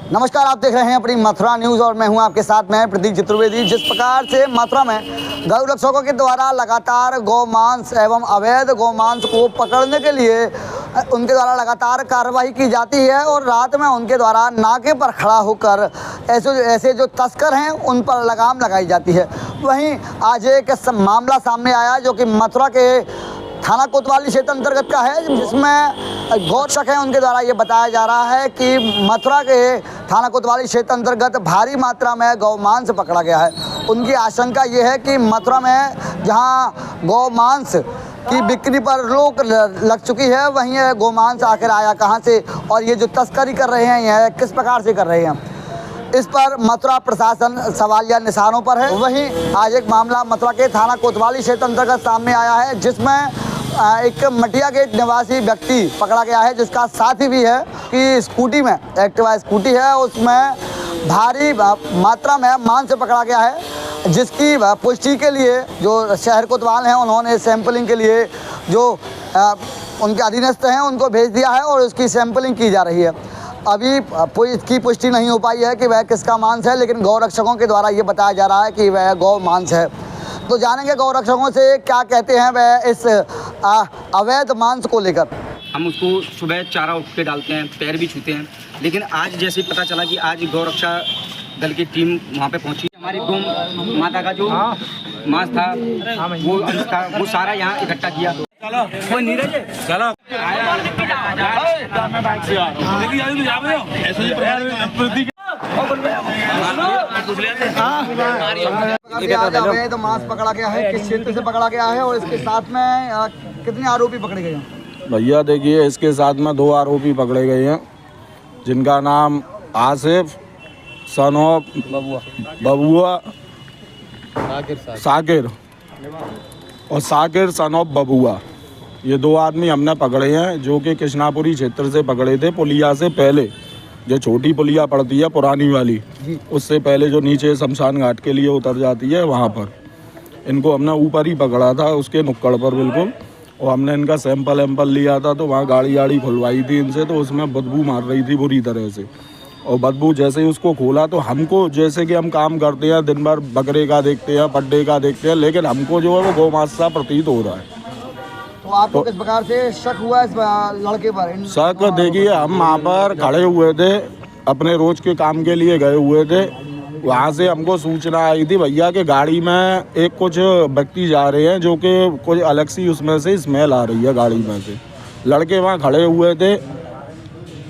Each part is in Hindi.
नमस्कार, आप देख रहे हैं अपनी मथुरा न्यूज़ और मैं हूं आपके साथ में प्रतीक चतुर्वेदी। जिस प्रकार से मथुरा में गौ रक्षकों के द्वारा लगातार गौमांस एवं अवैध गौमांस को पकड़ने के लिए उनके द्वारा लगातार कार्रवाई की जाती है और रात में उनके द्वारा नाके पर खड़ा होकर ऐसे जो तस्कर हैं उन पर लगाम लगाई जाती है। वहीं आज एक मामला सामने आया जो कि मथुरा के थाना कोतवाली क्षेत्र अंतर्गत का है, जिसमें गौ रक्षक हैं उनके द्वारा ये बताया जा रहा है कि मथुरा के थाना कोतवाली क्षेत्र अंतर्गत भारी मात्रा में गौमांस पकड़ा गया है। उनकी आशंका ये है कि मथुरा में जहां गौमांस की बिक्री पर रोक लग चुकी है, वहीं यह गौमांस आखिर आया कहां से और ये जो तस्करी कर रहे हैं यह किस प्रकार से कर रहे हैं, इस पर मथुरा प्रशासन सवालिया निशानों पर है। वहीं आज एक मामला मथुरा के थाना कोतवाली क्षेत्र अंतर्गत सामने आया है, जिसमें एक मटिया गेट निवासी व्यक्ति पकड़ा गया है, जिसका साथी भी है कि स्कूटी में एक्टिवा स्कूटी है, उसमें भारी मात्रा में मांस पकड़ा गया है, जिसकी पुष्टि के लिए जो शहर कोतवाल हैं उन्होंने सैंपलिंग के लिए जो उनके अधीनस्थ हैं उनको भेज दिया है और उसकी सैंपलिंग की जा रही है। अभी इसकी पुष्टि नहीं हो पाई है कि वह किसका मांस है, लेकिन गौ रक्षकों के द्वारा ये बताया जा रहा है कि वह गौ मांस है। तो जानेंगे गौ रक्षकों से क्या कहते हैं वह इस अवैध मांस को लेकर। हम उसको सुबह चारा उठ के डालते हैं, पैर भी छूते हैं, लेकिन आज जैसे पता चला कि आज गौ रक्षा दल की टीम वहाँ पे पहुँची, हमारी गौ माता का जो मांस था वो अंश था वो सारा यहाँ इकट्ठा किया। कोई नीरज चलो अवैध मांस पकड़ा गया है, किस क्षेत्र से पकड़ा गया है और इसके साथ में कितने आरोपी पकड़े गए हैं? भैया देखिए, इसके साथ में 2 आरोपी पकड़े गए हैं, जिनका नाम आसिफ सन ऑफ बबुआ साकिर और साकिर सन ऑफ बबुआ, ये 2 आदमी हमने पकड़े हैं जो कि कृष्णापुरी क्षेत्र से पकड़े थे। पुलिया से पहले जो छोटी पुलिया पड़ती है पुरानी वाली, उससे पहले जो नीचे शमशान घाट के लिए उतर जाती है वहाँ पर इनको हमने ऊपर ही पकड़ा था, उसके नुक्कड़ पर बिल्कुल। और हमने इनका सैंपल लिया था, तो वहाँ गाड़ी खुलवाई थी इनसे, तो उसमें बदबू मार रही थी बुरी तरह से। और बदबू जैसे ही उसको खोला तो हमको, जैसे कि हम काम करते हैं दिन भर बकरे का देखते हैं, पड्डे का देखते हैं, लेकिन हमको जो है वो गौमांस सा प्रतीत हो रहा है। तो आपको किस प्रकार से शक हुआ इस लड़के पर? शक देखिए, हम वहाँ पर खड़े हुए थे, अपने रोज के काम के लिए गए हुए थे, वहाँ से हमको सूचना आई थी भैया कि गाड़ी में एक कुछ व्यक्ति जा रहे हैं जो कि कुछ अलग सी उसमें से स्मेल आ रही है गाड़ी में से। लड़के वहाँ खड़े हुए थे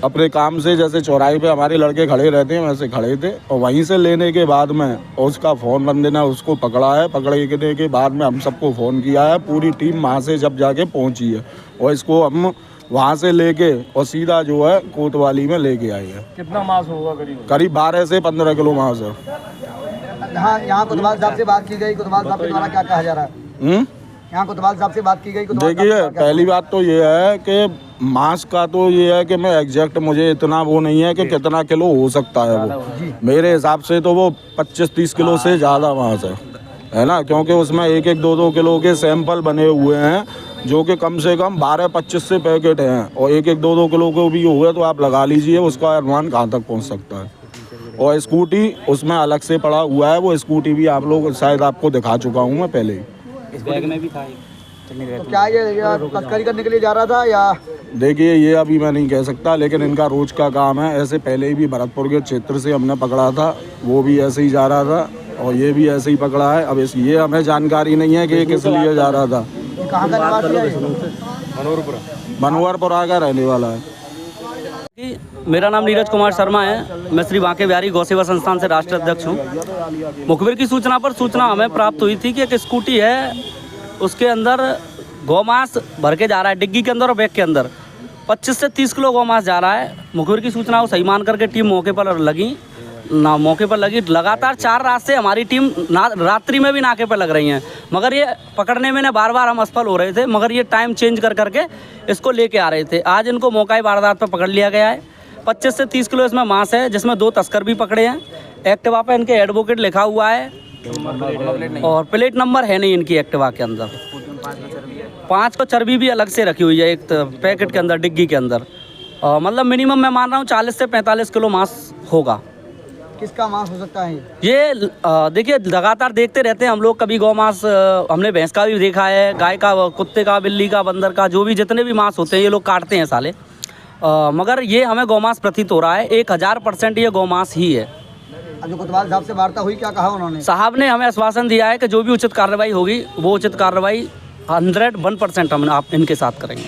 अपने काम से, जैसे चौराहे पे हमारे लड़के खड़े रहते हैं वैसे खड़े थे। और वहीं से लेने के बाद में उसका फ़ोन बंदे ने उसको पकड़ा है, पकड़ने के बाद में हम सबको फ़ोन किया है, पूरी टीम वहाँ से जब जाके पहुँची है और इसको हम वहाँ से लेके और सीधा जो है कोतवाली में लेके आए हैं। कितना मांस होगा? करीब 12 से 15 किलो मांस है। हाँ, यहाँ कोतवाल साहब से बात की गई, कोतवाल साहब के द्वारा क्या कहा जा रहा है? यहाँ कोतवाल साहब से बात की गई। देखिए, पहली बात तो ये है कि मांस का तो ये है कि मैं एग्जैक्ट, मुझे इतना वो नहीं है कि कितना किलो हो सकता है वो। मेरे हिसाब से तो वो 25-30 किलो से ज़्यादा मांस है ना, क्योंकि उसमें 1-1, 2-2 किलो के सैंपल बने हुए हैं जो कि कम से कम 12-25 से पैकेट हैं, और 1-1, 2-2 किलो को भी हुए तो आप लगा लीजिए उसका अनुमान कहाँ तक पहुँच सकता है। और स्कूटी उसमें अलग से पड़ा हुआ है, वो स्कूटी भी आप लोग शायद आपको दिखा चुका हूँ मैं पहले ही। इस बैग में भी था। तो क्या ये तस्करी करने के लिए जा रहा था या? देखिए, ये अभी मैं नहीं कह सकता, लेकिन इनका रोज का काम है। ऐसे पहले भी भरतपुर के क्षेत्र से हमने पकड़ा था, वो भी ऐसे ही जा रहा था और ये भी ऐसे ही पकड़ा है। अब ये हमें जानकारी नहीं है कि ये किस लिए जा रहा था। कहाँ का निवासी है? मनोहरपुरा का रहने वाला है। मेरा नाम नीरज कुमार शर्मा है, मैं श्री बांके बिहारी गौ सेवा संस्थान से राष्ट्रीय अध्यक्ष हूँ। मुखबिर की सूचना पर सूचना हमें प्राप्त हुई थी कि एक स्कूटी है, उसके अंदर गौमांस भर के जा रहा है, डिग्गी के अंदर और बैग के अंदर 25 से 30 किलो गौमांस जा रहा है। मुखबिर की सूचना को सही मान करके टीम मौके पर लगी। लगातार 4 रात से हमारी टीम रात्रि में भी नाके पर लग रही हैं, मगर ये पकड़ने में बार बार हम असफल हो रहे थे, मगर ये टाइम चेंज कर करके इसको लेके आ रहे थे। आज इनको मौका वारदात पर पकड़ लिया गया है। 25 से 30 किलो इसमें मांस है, जिसमें 2 तस्कर भी पकड़े हैं। एक्टिवा पे इनके एडवोकेट लिखा हुआ है और प्लेट नंबर है नहीं इनकी एक्टिवा के अंदर। 5 को चर्बी भी अलग से रखी हुई है एक पैकेट के अंदर, डिग्गी के अंदर। मतलब मिनिमम मैं मान रहा हूँ 40 से 45 किलो मांस होगा। किसका मांस हो सकता है? ये देखिए लगातार देखते रहते हैं हम लोग, कभी गौ मांस हमने भैंस का भी देखा है, गाय का, कुत्ते का, बिल्ली का, बंदर का, जो भी जितने भी मांस होते हैं ये लोग काटते हैं साले। मगर ये हमें गौ मांस प्रतीत हो रहा है, 1000% ये गौ मांस ही है। जो कोतवाल साहब से वार्ता हुई, क्या कहा उन्होंने? साहब ने हमें आश्वासन दिया है कि जो भी उचित कार्रवाई होगी वो उचित कार्रवाई 101% हम आप इनके साथ करेंगे।